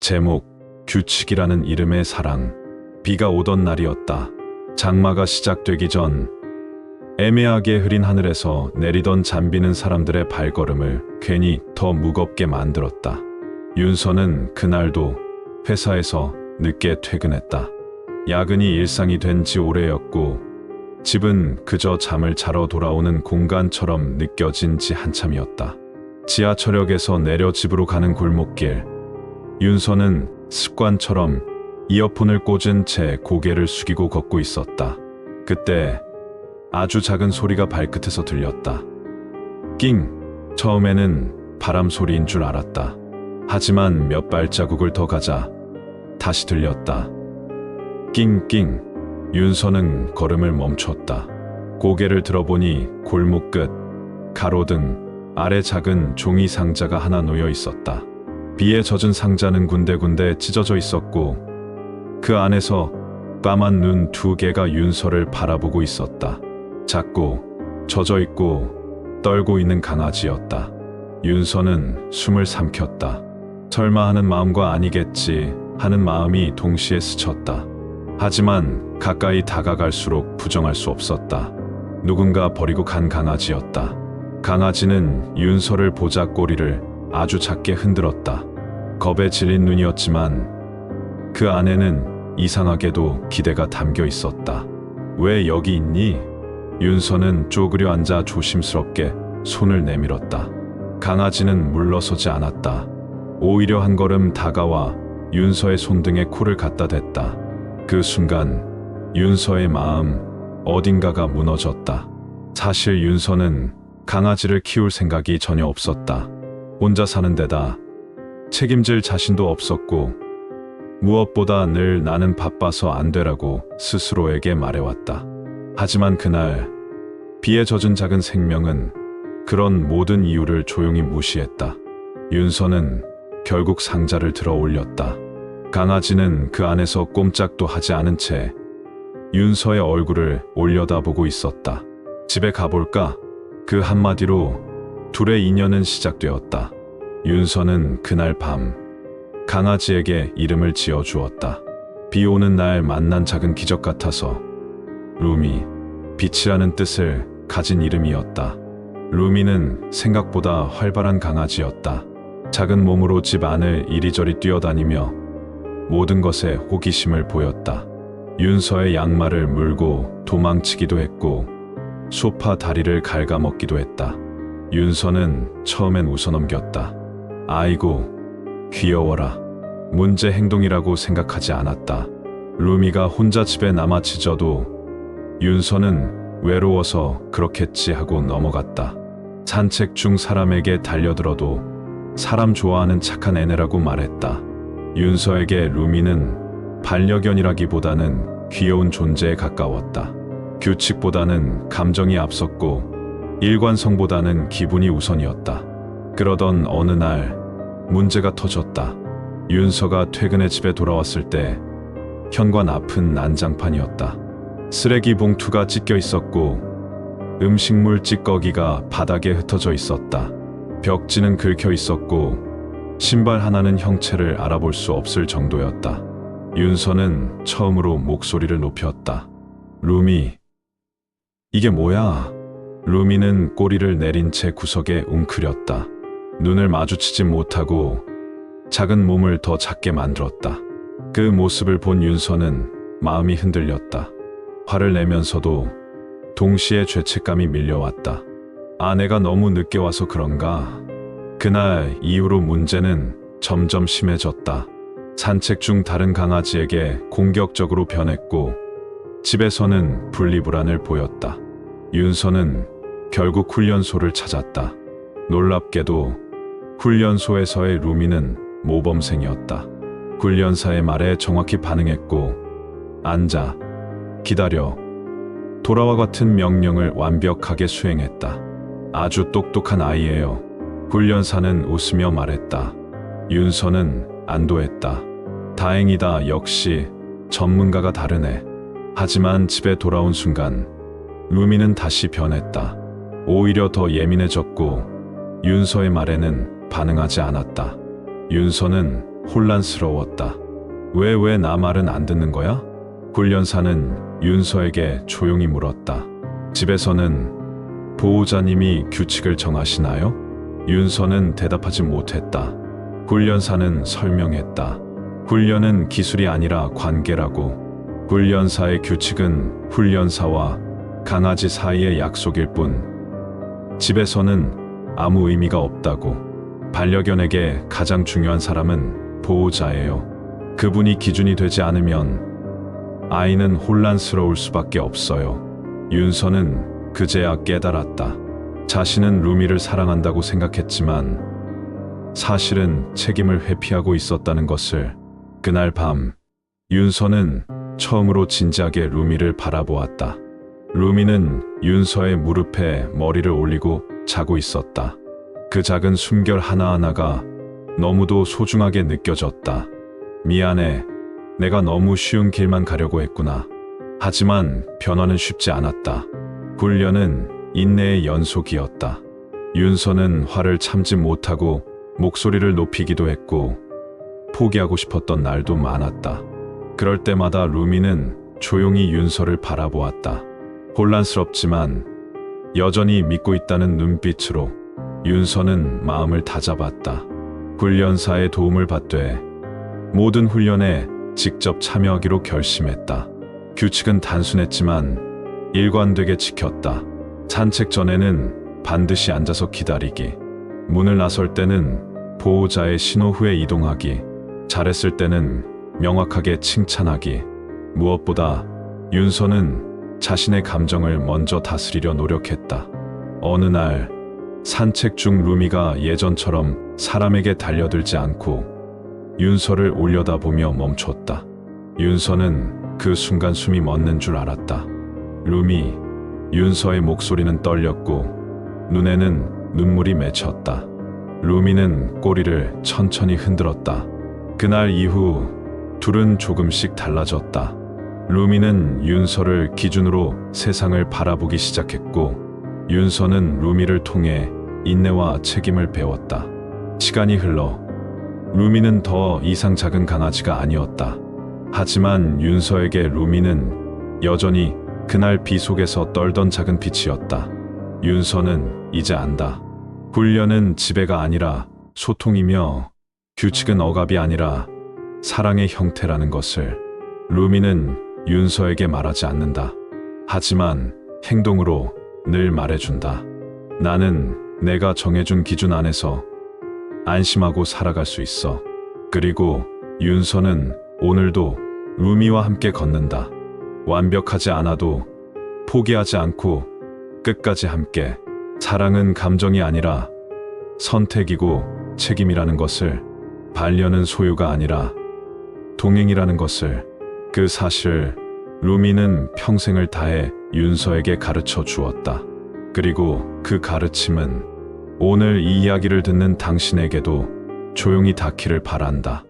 제목, 규칙이라는 이름의 사랑. 비가 오던 날이었다. 장마가 시작되기 전 애매하게 흐린 하늘에서 내리던 잠비는 사람들의 발걸음을 괜히 더 무겁게 만들었다. 윤서는 그날도 회사에서 늦게 퇴근했다. 야근이 일상이 된 지 오래였고 집은 그저 잠을 자러 돌아오는 공간처럼 느껴진 지 한참이었다. 지하철역에서 내려 집으로 가는 골목길. 윤서는 습관처럼 이어폰을 꽂은 채 고개를 숙이고 걷고 있었다. 그때 아주 작은 소리가 발끝에서 들렸다. 낑! 처음에는 바람 소리인 줄 알았다. 하지만 몇 발자국을 더 가자 다시 들렸다. 낑낑! 윤서는 걸음을 멈췄다. 고개를 들어보니 골목 끝 가로등 아래 작은 종이 상자가 하나 놓여 있었다. 비에 젖은 상자는 군데군데 찢어져 있었고 그 안에서 까만 눈 두 개가 윤서를 바라보고 있었다. 작고 젖어있고 떨고 있는 강아지였다. 윤서는 숨을 삼켰다. 설마 하는 마음과 아니겠지 하는 마음이 동시에 스쳤다. 하지만 가까이 다가갈수록 부정할 수 없었다. 누군가 버리고 간 강아지였다. 강아지는 윤서를 보자 꼬리를 아주 작게 흔들었다. 겁에 질린 눈이었지만 그 안에는 이상하게도 기대가 담겨 있었다. 왜 여기 있니? 윤서는 쪼그려 앉아 조심스럽게 손을 내밀었다. 강아지는 물러서지 않았다. 오히려 한 걸음 다가와 윤서의 손등에 코를 갖다 댔다. 그 순간 윤서의 마음 어딘가가 무너졌다. 사실 윤서는 강아지를 키울 생각이 전혀 없었다. 혼자 사는 데다 책임질 자신도 없었고 무엇보다 늘 나는 바빠서 안 되라고 스스로에게 말해왔다. 하지만 그날 비에 젖은 작은 생명은 그런 모든 이유를 조용히 무시했다. 윤서는 결국 상자를 들어 올렸다. 강아지는 그 안에서 꼼짝도 하지 않은 채 윤서의 얼굴을 올려다보고 있었다. 집에 가볼까? 그 한마디로 둘의 인연은 시작되었다. 윤서는 그날 밤 강아지에게 이름을 지어주었다. 비 오는 날 만난 작은 기적 같아서 루미, 빛이라는 뜻을 가진 이름이었다. 루미는 생각보다 활발한 강아지였다. 작은 몸으로 집 안을 이리저리 뛰어다니며 모든 것에 호기심을 보였다. 윤서의 양말을 물고 도망치기도 했고 소파 다리를 갉아먹기도 했다. 윤서는 처음엔 웃어넘겼다. 아이고, 귀여워라. 문제 행동이라고 생각하지 않았다. 루미가 혼자 집에 남아 짖어도 윤서는 외로워서 그렇겠지 하고 넘어갔다. 산책 중 사람에게 달려들어도 사람 좋아하는 착한 애네라고 말했다. 윤서에게 루미는 반려견이라기보다는 귀여운 존재에 가까웠다. 규칙보다는 감정이 앞섰고 일관성보다는 기분이 우선이었다. 그러던 어느 날 문제가 터졌다. 윤서가 퇴근해 집에 돌아왔을 때 현관 앞은 난장판이었다. 쓰레기 봉투가 찢겨 있었고 음식물 찌꺼기가 바닥에 흩어져 있었다. 벽지는 긁혀 있었고 신발 하나는 형체를 알아볼 수 없을 정도였다. 윤서는 처음으로 목소리를 높였다. 루미, 이게 뭐야? 루미는 꼬리를 내린 채 구석에 웅크렸다. 눈을 마주치지 못하고 작은 몸을 더 작게 만들었다. 그 모습을 본 윤서는 마음이 흔들렸다. 화를 내면서도 동시에 죄책감이 밀려왔다. 아내가 너무 늦게 와서 그런가? 그날 이후로 문제는 점점 심해졌다. 산책 중 다른 강아지에게 공격적으로 변했고 집에서는 분리불안을 보였다. 윤서는 결국 훈련소를 찾았다. 놀랍게도 훈련소에서의 루미는 모범생이었다. 훈련사의 말에 정확히 반응했고 앉아, 기다려, 돌아와 같은 명령을 완벽하게 수행했다. 아주 똑똑한 아이예요. 훈련사는 웃으며 말했다. 윤서는 안도했다. 다행이다. 역시 전문가가 다르네. 하지만 집에 돌아온 순간 루미는 다시 변했다. 오히려 더 예민해졌고 윤서의 말에는 반응하지 않았다. 윤서는 혼란스러웠다. 왜 나 말은 안 듣는 거야? 훈련사는 윤서에게 조용히 물었다. 집에서는 보호자님이 규칙을 정하시나요? 윤서는 대답하지 못했다. 훈련사는 설명했다. 훈련은 기술이 아니라 관계라고. 훈련사의 규칙은 훈련사와 강아지 사이의 약속일 뿐. 집에서는 아무 의미가 없다고. 반려견에게 가장 중요한 사람은 보호자예요. 그분이 기준이 되지 않으면 아이는 혼란스러울 수밖에 없어요. 윤서는 그제야 깨달았다. 자신은 루미를 사랑한다고 생각했지만 사실은 책임을 회피하고 있었다는 것을. 그날 밤 윤서는 처음으로 진지하게 루미를 바라보았다. 루미는 윤서의 무릎에 머리를 올리고 자고 있었다. 그 작은 숨결 하나하나가 너무도 소중하게 느껴졌다. 미안해. 내가 너무 쉬운 길만 가려고 했구나. 하지만 변화는 쉽지 않았다. 훈련은 인내의 연속이었다. 윤서는 화를 참지 못하고 목소리를 높이기도 했고 포기하고 싶었던 날도 많았다. 그럴 때마다 루미는 조용히 윤서를 바라보았다. 혼란스럽지만 여전히 믿고 있다는 눈빛으로. 윤서는 마음을 다잡았다. 훈련사의 도움을 받되 모든 훈련에 직접 참여하기로 결심했다. 규칙은 단순했지만 일관되게 지켰다. 산책 전에는 반드시 앉아서 기다리기. 문을 나설 때는 보호자의 신호 후에 이동하기. 잘했을 때는 명확하게 칭찬하기. 무엇보다 윤서는 자신의 감정을 먼저 다스리려 노력했다. 어느 날 산책 중 루미가 예전처럼 사람에게 달려들지 않고 윤서를 올려다보며 멈췄다. 윤서는 그 순간 숨이 멎는 줄 알았다. 루미. 윤서의 목소리는 떨렸고 눈에는 눈물이 맺혔다. 루미는 꼬리를 천천히 흔들었다. 그날 이후 둘은 조금씩 달라졌다. 루미는 윤서를 기준으로 세상을 바라보기 시작했고 윤서는 루미를 통해 인내와 책임을 배웠다. 시간이 흘러 루미는 더 이상 작은 강아지가 아니었다. 하지만 윤서에게 루미는 여전히 그날 비 속에서 떨던 작은 빛이었다. 윤서는 이제 안다. 훈련은 지배가 아니라 소통이며 규칙은 억압이 아니라 사랑의 형태라는 것을. 루미는 윤서에게 말하지 않는다. 하지만 행동으로 늘 말해준다. 나는 내가 정해준 기준 안에서 안심하고 살아갈 수 있어. 그리고 윤서는 오늘도 루미와 함께 걷는다. 완벽하지 않아도 포기하지 않고 끝까지 함께. 사랑은 감정이 아니라 선택이고 책임이라는 것을. 반려는 소유가 아니라 동행이라는 것을. 그 사실 루미는 평생을 다해 윤서에게 가르쳐 주었다. 그리고 그 가르침은 오늘 이 이야기를 듣는 당신에게도 조용히 닿기를 바란다.